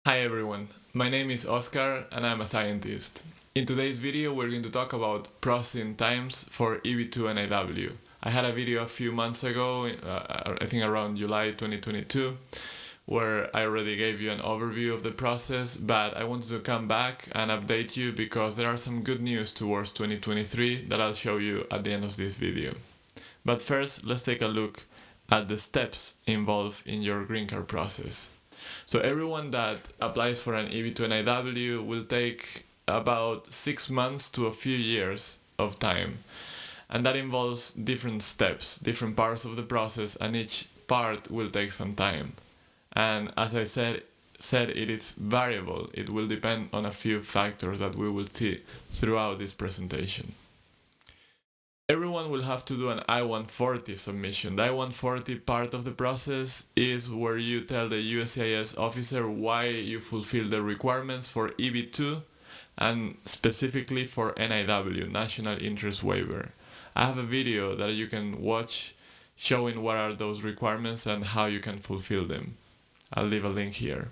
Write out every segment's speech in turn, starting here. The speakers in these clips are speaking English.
Hi everyone, my name is Oscar and I'm a scientist. In today's video we're going to talk about processing times for EB2 NIW. I had a video a few months ago, I think around July 2022, where I already gave you an overview of the process, but I wanted to come back and update you because there are some good news towards 2023 that I'll show you at the end of this video. But first, let's take a look at the steps involved in your green card process. So everyone that applies for an EB2 NIW will take about 6 months to a few years of time. And that involves different steps, different parts of the process, and each part will take some time. And as I said it is variable. It will depend on a few factors that we will see throughout this presentation. Everyone will have to do an I-140 submission. The I-140 part of the process is where you tell the USCIS officer why you fulfill the requirements for EB2 and specifically for NIW, National Interest Waiver. I have a video that you can watch showing what are those requirements and how you can fulfill them. I'll leave a link here.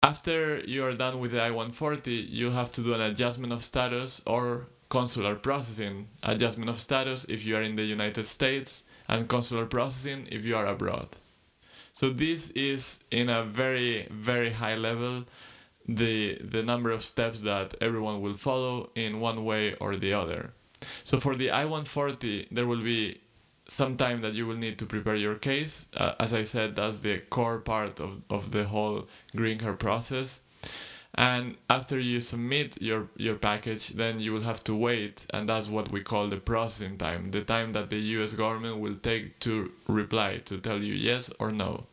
After you are done with the I-140, you'll have to do an adjustment of status or consular processing. Adjustment of status if you are in the United States and consular processing if you are abroad. So this is in a very, very high level the number of steps that everyone will follow in one way or the other. So for the I-140, there will be some time that you will need to prepare your case. As I said, that's the core part of the whole green card process. And after you submit your package, then you will have to wait, and that's what we call the processing time, the time that the US government will take to reply, to tell you yes or no.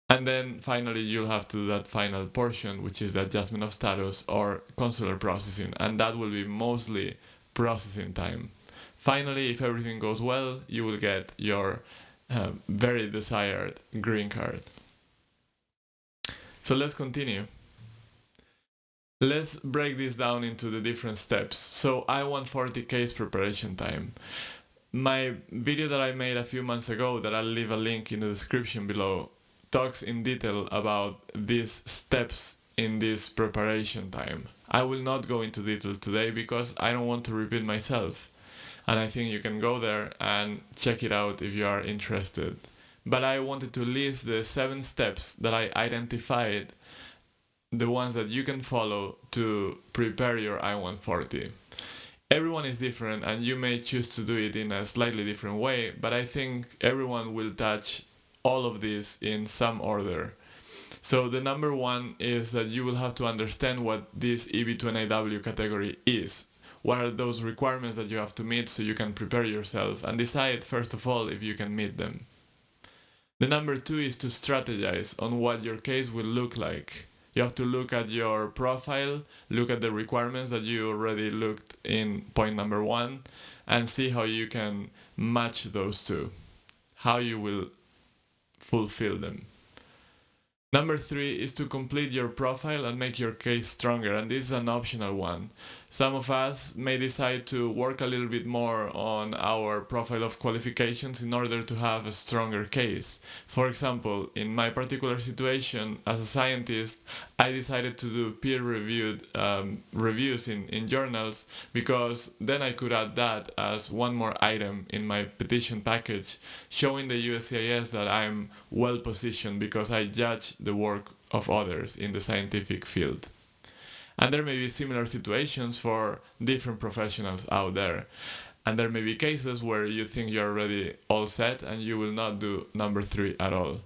And then finally you'll have to do that final portion, which is the adjustment of status or consular processing, and that will be mostly processing time. Finally, if everything goes well, you will get your very desired green card. So let's continue. Let's break this down into the different steps. So I-140 case preparation time. My video that I made a few months ago, that I'll leave a link in the description below, talks in detail about these steps in this preparation time. I will not go into detail today because I don't want to repeat myself. And I think you can go there and check it out if you are interested. But I wanted to list the 7 steps that I identified, the ones that you can follow to prepare your I-140. Everyone is different and you may choose to do it in a slightly different way, but I think everyone will touch all of this in some order. So the number 1 is that you will have to understand what this EB2 NIW category is. What are those requirements that you have to meet so you can prepare yourself and decide first of all if you can meet them. The number 2 is to strategize on what your case will look like. You have to look at your profile, look at the requirements that you already looked in point number 1, and see how you can match those two, how you will fulfill them. Number 3 is to complete your profile and make your case stronger, and this is an optional one. Some of us may decide to work a little bit more on our profile of qualifications in order to have a stronger case. For example, in my particular situation, as a scientist, I decided to do peer-reviewed reviews in journals because then I could add that as one more item in my petition package, showing the USCIS that I'm well positioned because I judge the work of others in the scientific field. And there may be similar situations for different professionals out there. And there may be cases where you think you're already all set and you will not do number 3 at all.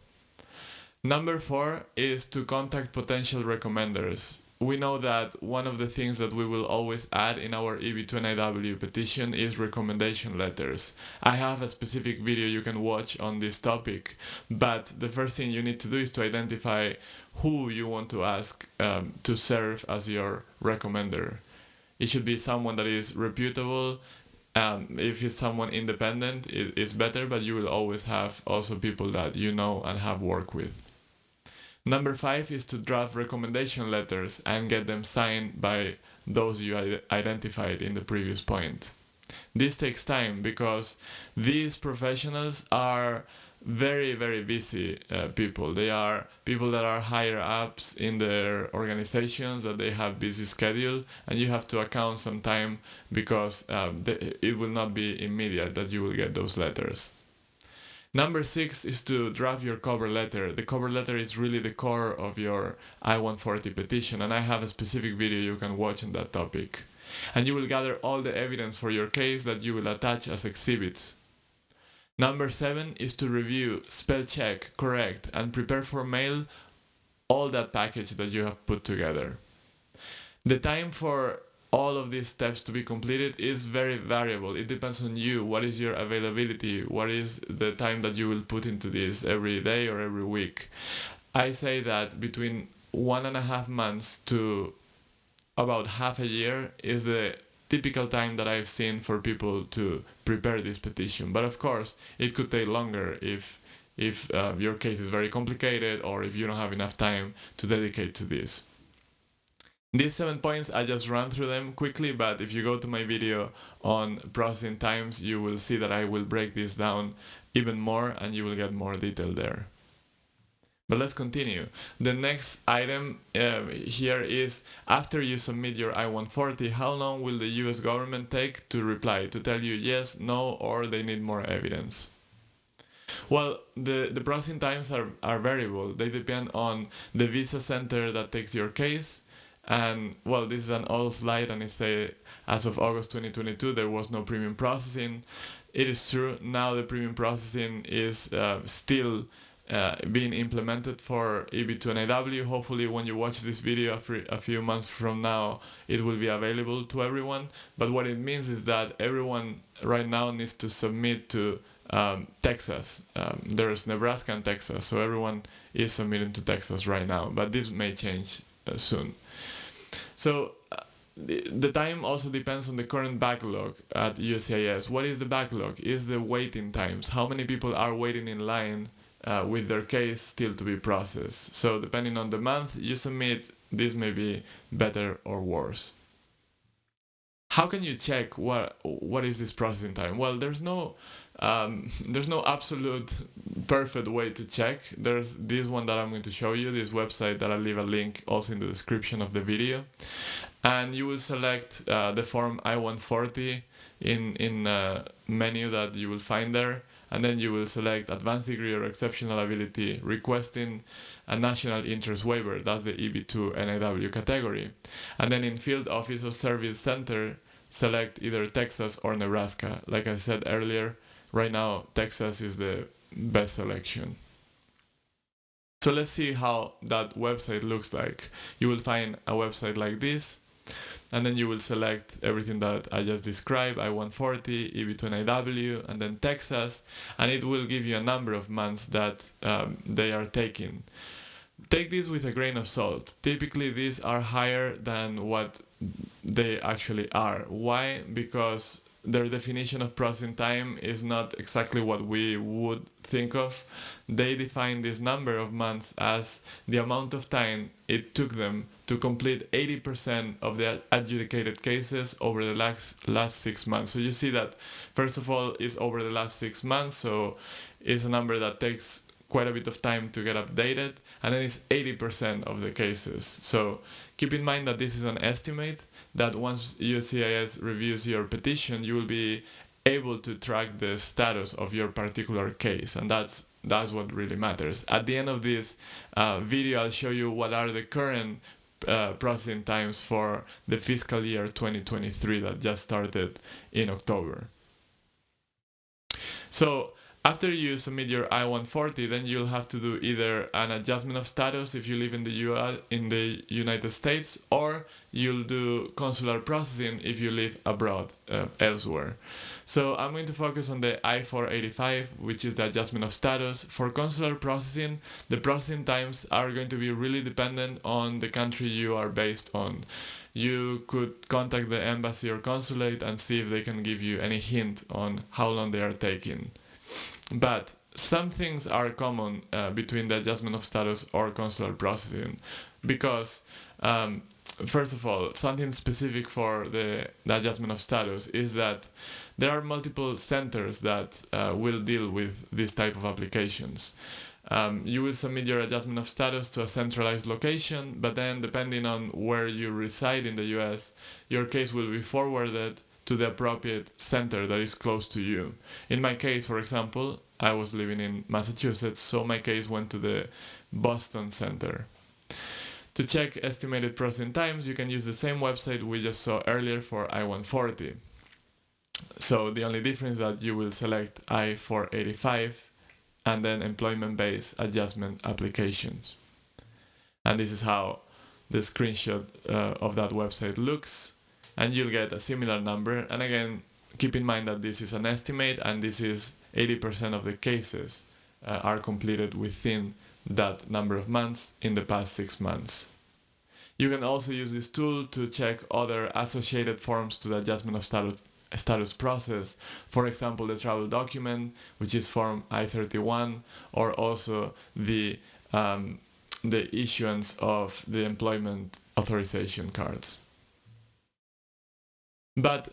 Number 4 is to contact potential recommenders. We know that one of the things that we will always add in our EB2 NIW petition is recommendation letters. I have a specific video you can watch on this topic, but the first thing you need to do is to identify who you want to ask to serve as your recommender. It should be someone that is reputable. If it's someone independent, it's better, but you will always have also people that you know and have worked with. Number 5 is to draft recommendation letters and get them signed by those you identified in the previous point. This takes time because these professionals are very, very busy people. They are people that are higher ups in their organizations, that they have busy schedule, and you have to account some time because it will not be immediate that you will get those letters. Number 6 is to draft your cover letter. The cover letter is really the core of your I-140 petition, and I have a specific video you can watch on that topic. And you will gather all the evidence for your case that you will attach as exhibits. Number 7 is to review, spell check, correct, and prepare for mail all that package that you have put together. The time for all of these steps to be completed is very variable. It depends on you. What is your availability? What is the time that you will put into this every day or every week? I say that between 1.5 months to about half a year is the typical time that I've seen for people to prepare this petition. But of course, it could take longer if your case is very complicated or if you don't have enough time to dedicate to this. These 7 points, I just ran through them quickly, but if you go to my video on processing times, you will see that I will break this down even more and you will get more detail there. But let's continue. The next item here is, after you submit your I-140, how long will the US government take to reply, to tell you yes, no, or they need more evidence? Well, the processing times are variable. They depend on the visa center that takes your case. And well, this is an old slide, and it says as of August 2022 there was no premium processing. It is true, now the premium processing is still being implemented for EB2 NIW. Hopefully when you watch this video a few months from now, it will be available to everyone. But what it means is that everyone right now needs to submit to Texas. There's Nebraska and Texas, so everyone is submitting to Texas right now, but this may change soon. So the time also depends on the current backlog at USCIS. What is the backlog? Is the waiting times. How many people are waiting in line with their case still to be processed? So depending on the month you submit, this may be better or worse. How can you check what is this processing time? Well, there's no absolute perfect way to check. There's this one that I'm going to show you, this website that I'll leave a link also in the description of the video. And you will select the form I-140 in a menu that you will find there. And then you will select advanced degree or exceptional ability requesting a national interest waiver. That's the EB2 NIW category. And then in field office or service center, select either Texas or Nebraska. Like I said earlier, right now Texas is the best selection. So let's see how that website looks like. You will find a website like this, and then you will select everything that I just described, I-140, EB2 NIW, and then Texas, and it will give you a number of months that they are taking. Take this with a grain of salt. Typically these are higher than what they actually are. Why? Because their definition of processing time is not exactly what we would think of. They define this number of months as the amount of time it took them to complete 80% of the adjudicated cases over the last 6 months. So you see that, first of all, it's over the last 6 months, so it's a number that takes quite a bit of time to get updated, and then it's 80% of the cases. So keep in mind that this is an estimate, that once USCIS reviews your petition, you will be able to track the status of your particular case, and that's what really matters. At the end of this video, I'll show you what are the current processing times for the fiscal year 2023 that just started in October. So after you submit your I-140, then you'll have to do either an adjustment of status if you live in the United States, or you'll do consular processing if you live abroad elsewhere. So I'm going to focus on the I-485, which is the adjustment of status. For consular processing, the processing times are going to be really dependent on the country you are based on. You could contact the embassy or consulate and see if they can give you any hint on how long they are taking. But some things are common between the adjustment of status or consular processing, because first of all, something specific for the adjustment of status is that there are multiple centers that will deal with this type of applications. You will submit your adjustment of status to a centralized location, but then depending on where you reside in the US, your case will be forwarded to the appropriate center that is close to you. In my case, for example, I was living in Massachusetts, so my case went to the Boston center. To check estimated processing times, you can use the same website we just saw earlier for I-140. So the only difference is that you will select I-485 and then employment-based adjustment applications. And this is how the screenshot of that website looks, and you'll get a similar number. And again, keep in mind that this is an estimate, and this is 80% of the cases are completed within that number of months in the past 6 months. You can also use this tool to check other associated forms to the adjustment of status process. For example, the travel document, which is form I-31, or also the issuance of the employment authorization cards. But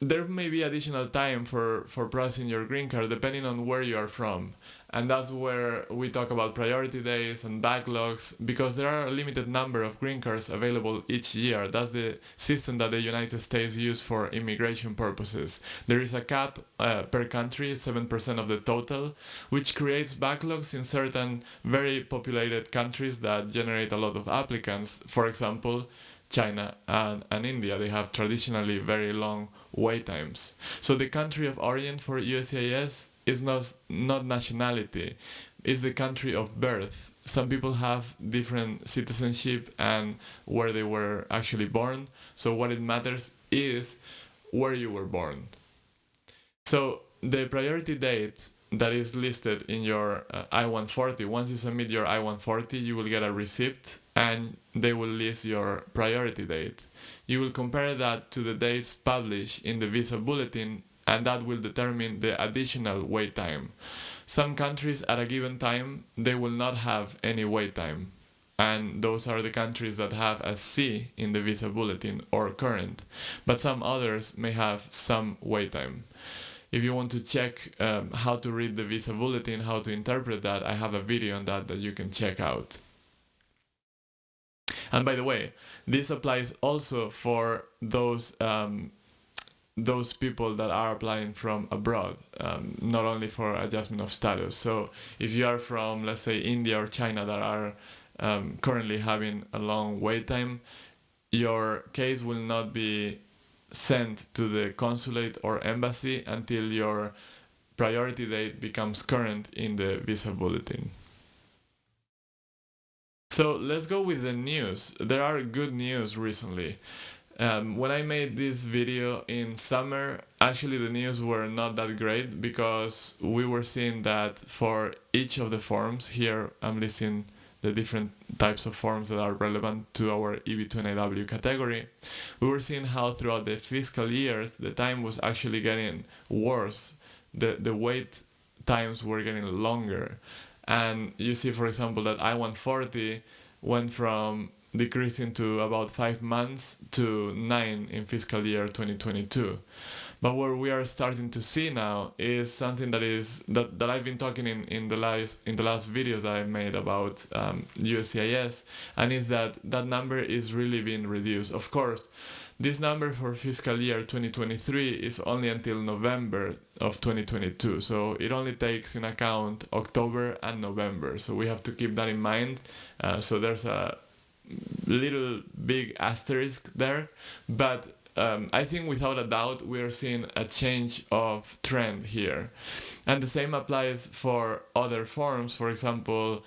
there may be additional time for processing your green card depending on where you are from. And that's where we talk about priority days and backlogs, because there are a limited number of green cards available each year. That's the system that the United States use for immigration purposes. There is a cap per country, 7% of the total, which creates backlogs in certain very populated countries that generate a lot of applicants. For example, China and India, they have traditionally very long wait times. So the country of origin for USCIS is not nationality, it's the country of birth. Some people have different citizenship and where they were actually born, so what it matters is where you were born. So the priority date that is listed in your I-140, once you submit your I-140, you will get a receipt and they will list your priority date. You will compare that to the dates published in the visa bulletin, and that will determine the additional wait time. Some countries at a given time, they will not have any wait time, and those are the countries that have a C in the visa bulletin or current, but some others may have some wait time. If you want to check how to read the visa bulletin, how to interpret that, I have a video on that you can check out. And by the way, this applies also for those people that are applying from abroad, not only for adjustment of status. So if you are from, let's say, India or China that are currently having a long wait time, your case will not be sent to the consulate or embassy until your priority date becomes current in the visa bulletin. So let's go with the news. There are good news recently. When I made this video in summer, actually the news were not that great, because we were seeing that for each of the forms, here I'm listing the different types of forms that are relevant to our EB2 NIW category, we were seeing how throughout the fiscal years the time was actually getting worse. The wait times were getting longer. And you see, for example, that I-140 went from decreasing to about 5 months to 9 in fiscal year 2022. But what we are starting to see now is something that I've been talking in the last videos that I made about USCIS, and is that number is really being reduced. Of course, this number for fiscal year 2023 is only until November of 2022, so it only takes in account October and November, so we have to keep that in mind. So there's a little big asterisk there, but I think without a doubt we are seeing a change of trend here. And the same applies for other forms, for example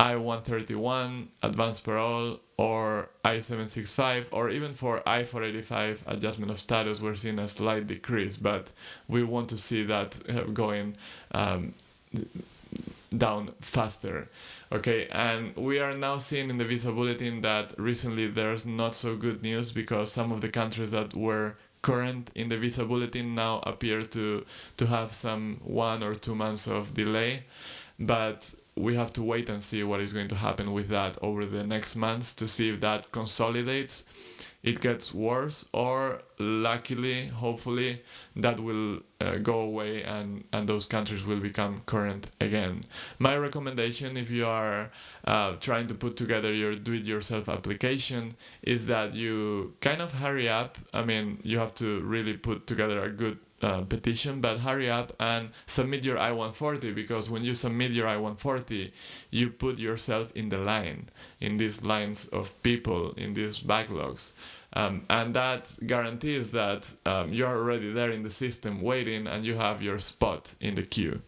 I-131 advanced parole, or I-765, or even for I-485 adjustment of status. We're seeing a slight decrease, but we want to see that going down faster. Okay, and we are now seeing in the visa bulletin that recently there's not so good news, because some of the countries that were current in the visa bulletin now appear to have some 1 or 2 months of delay. But we have to wait and see what is going to happen with that over the next months to see if that consolidates, it gets worse, or luckily, hopefully, that will go away and those countries will become current again. My recommendation, if you are trying to put together your do-it-yourself application, is that you kind of hurry up. I mean, you have to really put together a good petition, but hurry up and submit your I-140, because when you submit your I-140, you put yourself in the line, in these lines of people, in these backlogs. And that guarantees that you're already there in the system waiting and you have your spot in the queue.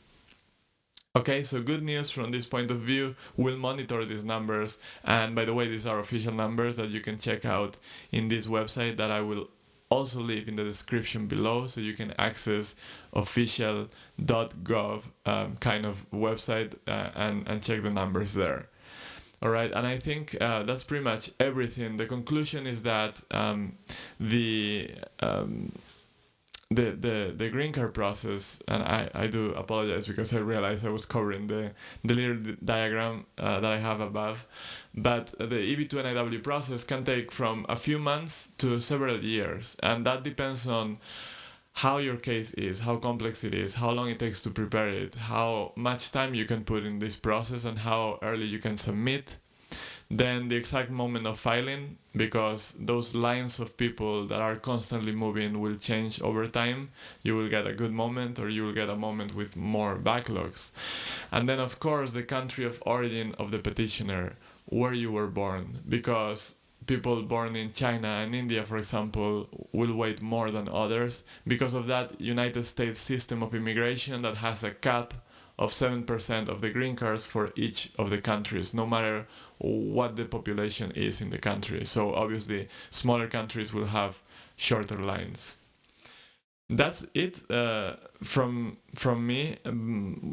Okay, so good news from this point of view. We'll monitor these numbers, and by the way, these are official numbers that you can check out in this website that I will also leave in the description below, so you can access official.gov kind of website and check the numbers there. All right, and I think that's pretty much everything. The conclusion is that the green card process, and I do apologize because I realized I was covering the little diagram that I have above, but the EB2 NIW process can take from a few months to several years, and that depends on how your case is, how complex it is, how long it takes to prepare it, how much time you can put in this process, and how early you can submit. Then the exact moment of filing, because those lines of people that are constantly moving will change over time. You will get a good moment, or you will get a moment with more backlogs. And then of course the country of origin of the petitioner, where you were born, because people born in China and India, for example, will wait more than others because of that United States system of immigration that has a cap of 7% of the green cards for each of the countries, no matter what the population is in the country. So obviously smaller countries will have shorter lines. That's it from me.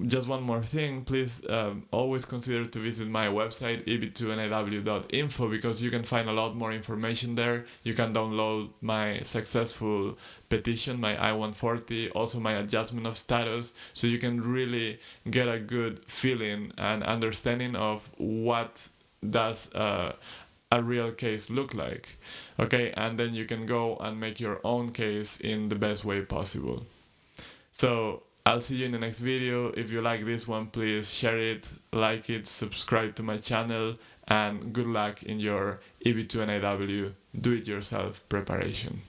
Just one more thing, please always consider to visit my website EB2NIW.info, because you can find a lot more information there. You can download my successful petition, my I-140, also my adjustment of status, so you can really get a good feeling and understanding of what does a real case look like. Okay, and then you can go and make your own case in the best way possible. So I'll see you in the next video. If you like this one, please share it, like it, subscribe to my channel, and good luck in your EB2 NIW do-it-yourself preparation.